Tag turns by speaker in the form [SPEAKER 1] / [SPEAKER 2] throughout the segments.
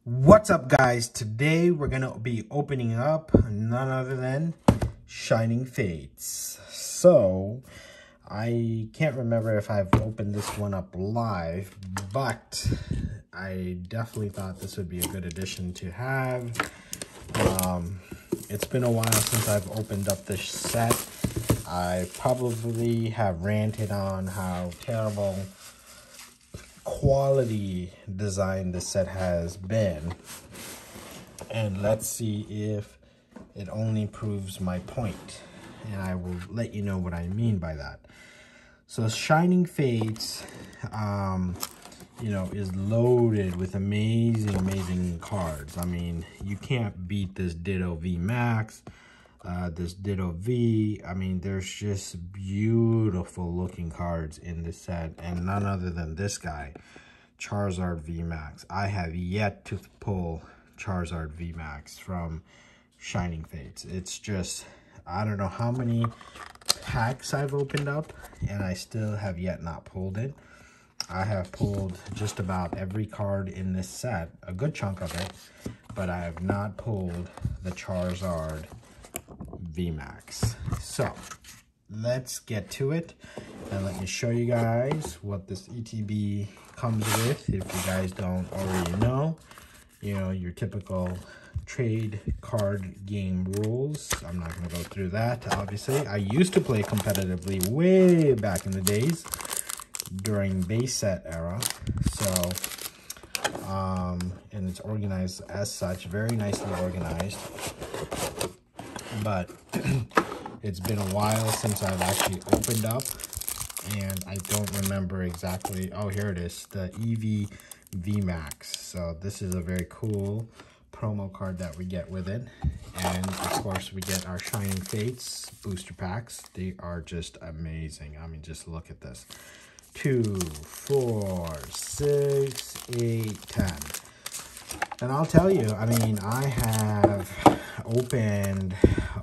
[SPEAKER 1] What's up, guys? Today we're gonna be opening up none other than Shining Fates. So I can't remember if I've opened this one up live, but I definitely thought this would be a good addition to have. It's been a while since I've opened up this set. I probably have ranted on how terrible quality design this set has been, and let's see if it only proves my point, and I will let you know what I mean by that. So Shining Fates is loaded with amazing cards. I mean, you can't beat this Ditto V Max, this Ditto V. I mean, there's just beautiful looking cards in this set, and none other than this guy, Charizard V Max. I have yet to pull Charizard V Max from Shining Fates. It's just, I don't know how many packs I've opened up, and I still have yet not pulled it. I have pulled just about every card in this set, a good chunk of it, but I have not pulled the Charizard V Max. So let's get to it, and let me show you guys what this ETB comes with. If you guys don't already know, your typical trade card game rules. I'm not going to go through that, obviously. I used to play competitively way back in the days during base set era. So and it's organized as such, very nicely organized, but it's been a while since I've actually opened up, and I don't remember exactly. Oh, here it is, the EV V Max. So this is a very cool promo card that we get with it, and of course we get our Shining Fates booster packs. They are just amazing. I mean, just look at this. 2, 4, 6, 8, 10. And I'll tell you, I mean, I have opened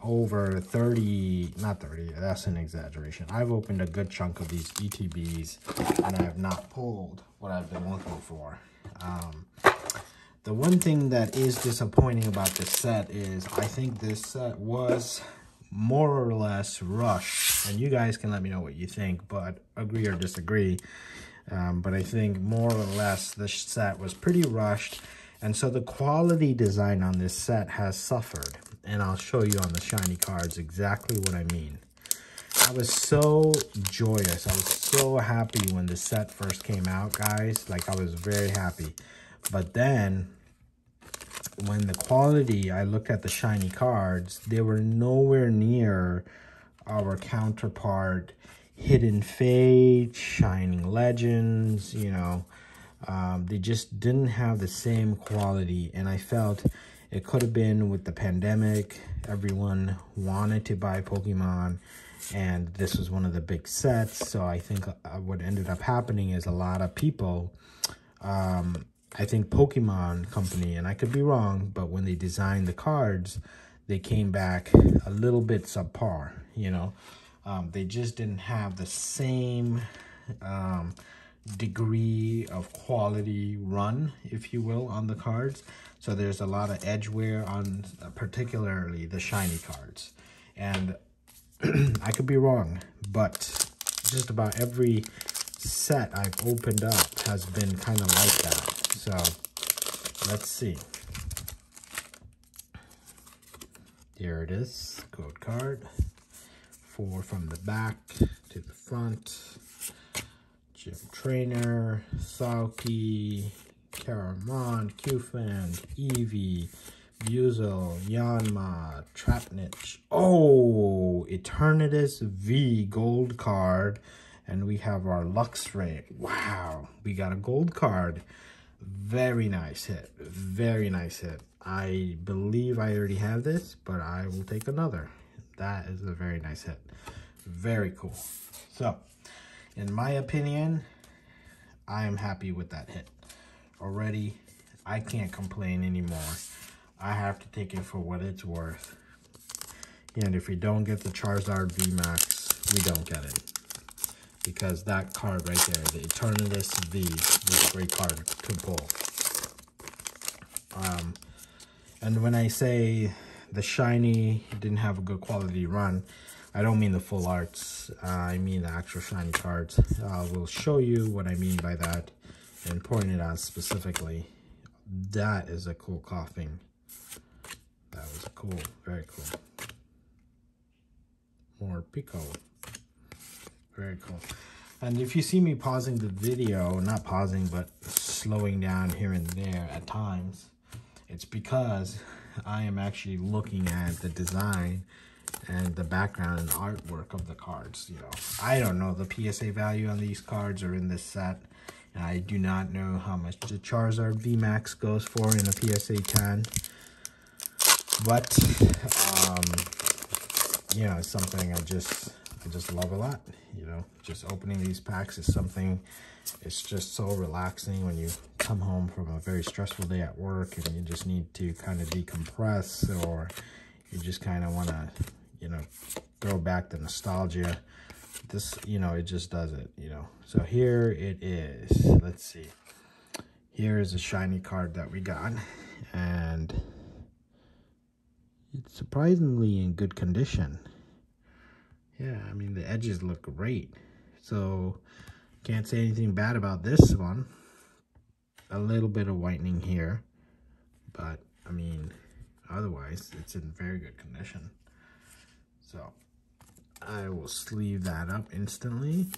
[SPEAKER 1] over 30, not 30, that's an exaggeration. I've opened a good chunk of these ETBs, and I have not pulled what I've been looking for. The one thing that is disappointing about this set is I think this set was more or less rushed, and you guys can let me know what you think, but agree or disagree. But I think more or less this set was pretty rushed, and so the quality design on this set has suffered, and I'll show you on the shiny cards exactly what I mean. I was so joyous, I was so happy when the set first came out, guys. Like, I was very happy, but then when the quality, I looked at the shiny cards, they were nowhere near our counterpart Hidden Fate, Shining Legends. They just didn't have the same quality, and I felt it could have been with the pandemic. Everyone wanted to buy Pokemon, and this was one of the big sets. So I think what ended up happening is a lot of people, I think Pokemon Company, and I could be wrong, but when they designed the cards, they came back a little bit subpar, They just didn't have the same degree of quality run, if you will, on the cards. So there's a lot of edge wear on particularly the shiny cards. And I could be wrong, but just about every set I've opened up has been kind of like that. So let's see. Here it is, code card. 4 from the back to the front. Gym Trainer, Salky, Karamon, Qfan, Eevee, Buzel, Yanma, Trapnich. Oh, Eternatus V gold card. And we have our Luxray. Wow, we got a gold card. Very nice hit. Very nice hit. I believe I already have this, but I will take another. That is a very nice hit. Very cool. So, in my opinion, I am happy with that hit. Already, I can't complain anymore. I have to take it for what it's worth. And if we don't get the Charizard V Max, we don't get it. Because that card right there, the Eternatus V, is a great card to pull. And when I say the shiny didn't have a good quality run, I don't mean the full arts. I mean the actual shiny cards. We'll show you what I mean by that and point it out specifically. That is a cool coughing. That was cool, very cool. More Pico. Very cool. And if you see me pausing the video, not pausing, but slowing down here and there at times, it's because I am actually looking at the design and the background and artwork of the cards. You know, I don't know the PSA value on these cards or in this set. And I do not know how much the Charizard VMAX goes for in a PSA 10. But, you know, it's something I just love a lot. You know, just opening these packs is something, it's just so relaxing when you come home from a very stressful day at work and you just need to kind of decompress, or you just kind of want to, you know, throw back the nostalgia. This, you know, it just does it, you know. So here it is. Let's see. Here is a shiny card that we got, and it's surprisingly in good condition. Yeah, I mean, the edges look great. So, can't say anything bad about this one. A little bit of whitening here. But, I mean, otherwise, it's in very good condition. So, I will sleeve that up instantly.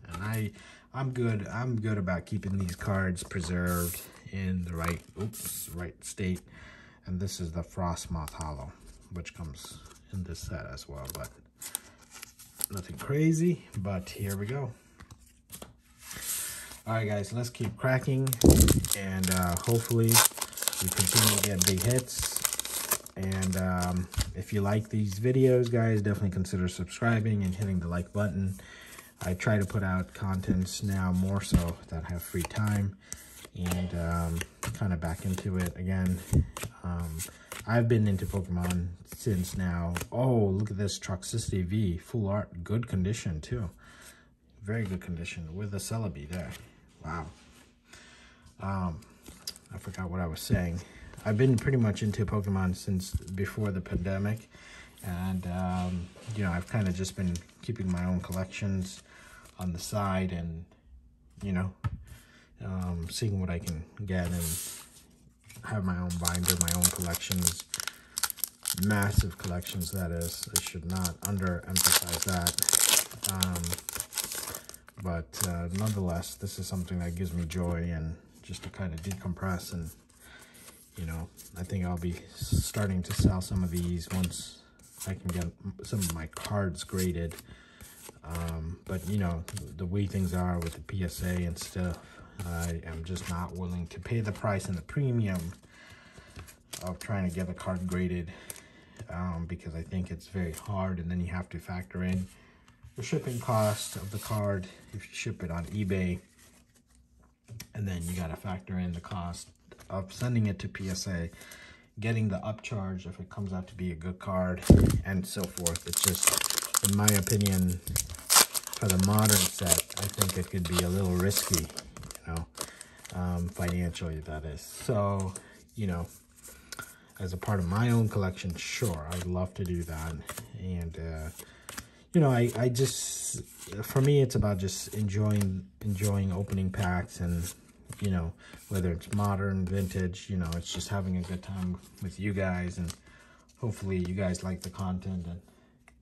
[SPEAKER 1] And I'm good about keeping these cards preserved in the right state. And this is the Frostmoth Hollow, which comes in this set as well, but nothing crazy. But here we go. All right, guys, let's keep cracking, and hopefully we continue to get big hits. And if you like these videos, guys, definitely consider subscribing and hitting the like button. I try to put out contents now more so that I have free time, and kind of back into it again. I've been into Pokemon since now. Oh, look at this Toxicity V, full art, good condition too. Very good condition with the Celebi there. Wow. I forgot what I was saying. I've been pretty much into Pokemon since before the pandemic, and you know, I've kind of just been keeping my own collections on the side, and you know, seeing what I can get and have my own binder, my own collections, massive collections, that is. I should not underemphasize that. But nonetheless, this is something that gives me joy, and just to kind of decompress. And you know, I think I'll be starting to sell some of these once I can get some of my cards graded. But you know, the way things are with the PSA and stuff, I am just not willing to pay the price and the premium of trying to get a card graded, because I think it's very hard, and then you have to factor in the shipping cost of the card if you ship it on eBay, and then you got to factor in the cost of sending it to PSA, getting the upcharge if it comes out to be a good card, and so forth. It's just, in my opinion, for the modern set, I think it could be a little risky, you know, financially, that is. So, you know, as a part of my own collection, sure, I'd love to do that. And you know, I just, for me, it's about just enjoying opening packs, and you know, whether it's modern, vintage, you know, it's just having a good time with you guys, and hopefully you guys like the content. And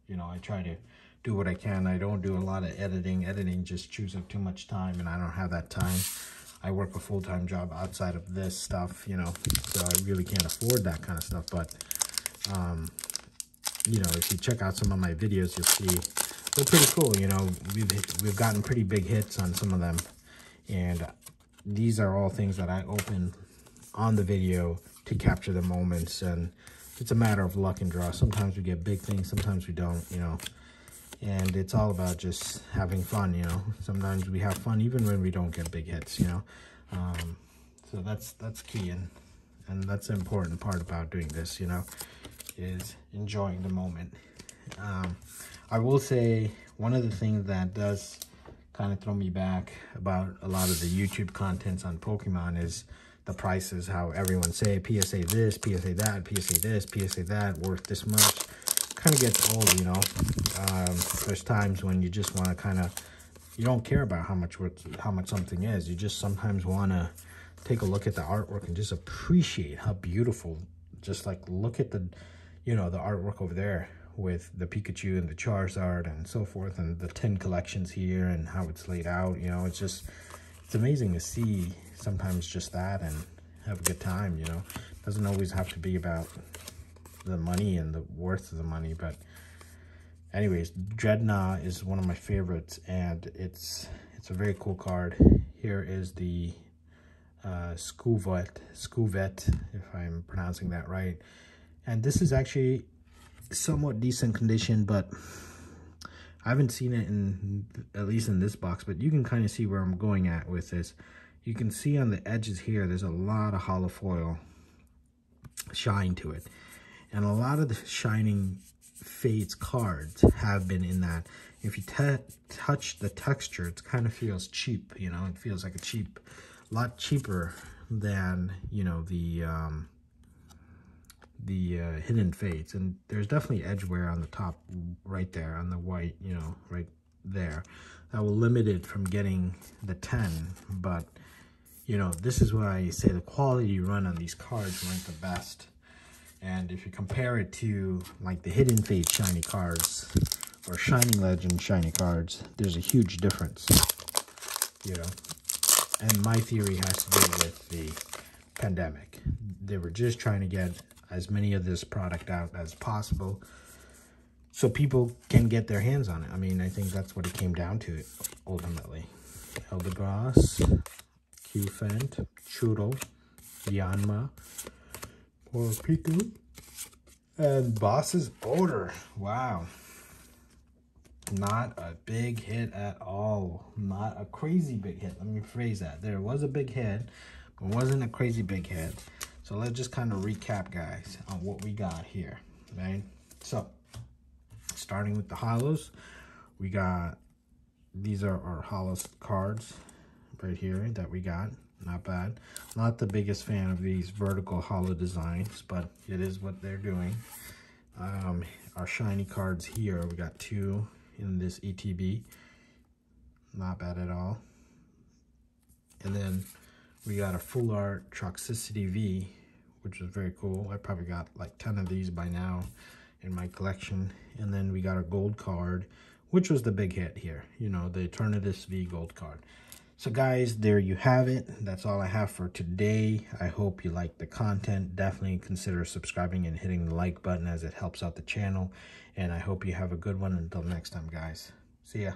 [SPEAKER 1] you know, I try to do what I can. I don't do a lot of editing. Editing just chews up too much time, and I don't have that time. I work a full-time job outside of this stuff, you know, so I really can't afford that kind of stuff. But you know, if you check out some of my videos, you'll see they're pretty cool. You know, we've gotten pretty big hits on some of them, and these are all things that I open on the video to capture the moments. And it's a matter of luck and draw. Sometimes we get big things, sometimes we don't, you know. And it's all about just having fun, you know. Sometimes we have fun even when we don't get big hits, you know. So that's key, and that's the important part about doing this, you know, is enjoying the moment. I will say one of the things that does kind of throw me back about a lot of the YouTube contents on Pokemon is the prices, how everyone say PSA this, PSA that, PSA this, PSA that, worth this much. Kind of gets old, you know. There's times when you just want to kind of, you don't care about how much something is. You just sometimes want to take a look at the artwork and just appreciate how beautiful. Just like look at the, you know, the artwork over there with the Pikachu and the Charizard and so forth, and the 10 collections here and how it's laid out. You know, it's amazing to see sometimes just that and have a good time, you know. Doesn't always have to be about the money and the worth of the money, but anyways, Dreadnought is one of my favorites, and it's a very cool card. Here is the Skouvet, if I'm pronouncing that right. And this is actually somewhat decent condition, but I haven't seen it in, at least in this box, but you can kind of see where I'm going at with this. You can see on the edges here, there's a lot of hollow foil shine to it. And a lot of the Shining Fates cards have been in that. If you touch the texture, it kind of feels cheap, you know. It feels like a lot cheaper than, you know, the Hidden Fates. And there's definitely edge wear on the top right there, on the white, you know, right there. That will limit it from getting the 10, but, you know, this is why I say the quality you run on these cards weren't the best. And if you compare it to like the Hidden Fate shiny cards or Shining Legend shiny cards, there's a huge difference, you know. And my theory has to do with the pandemic. They were just trying to get as many of this product out as possible so people can get their hands on it. I mean, I think that's what it came down to ultimately. Eldegoss, Q-Fent, Churro, Yanma, or Piku, and Boss's Odor. Wow. Not a big hit at all. Not a crazy big hit. Let me phrase that. There was a big hit, but wasn't a crazy big hit. So let's just kind of recap, guys, on what we got here, right? So, starting with the hollows, we got, these are our hollows cards right here that we got. Not bad. Not the biggest fan of these vertical hollow designs, but it is what they're doing. Our shiny cards here, we got 2 in this ETB. Not bad at all. And then we got a full art Toxicity V, which is very cool. I probably got like 10 of these by now in my collection. And then we got a gold card, which was the big hit here. You know, the Eternatus V gold card. So guys, there you have it. That's all I have for today. I hope you liked the content. Definitely consider subscribing and hitting the like button, as it helps out the channel. And I hope you have a good one. Until next time, guys. See ya.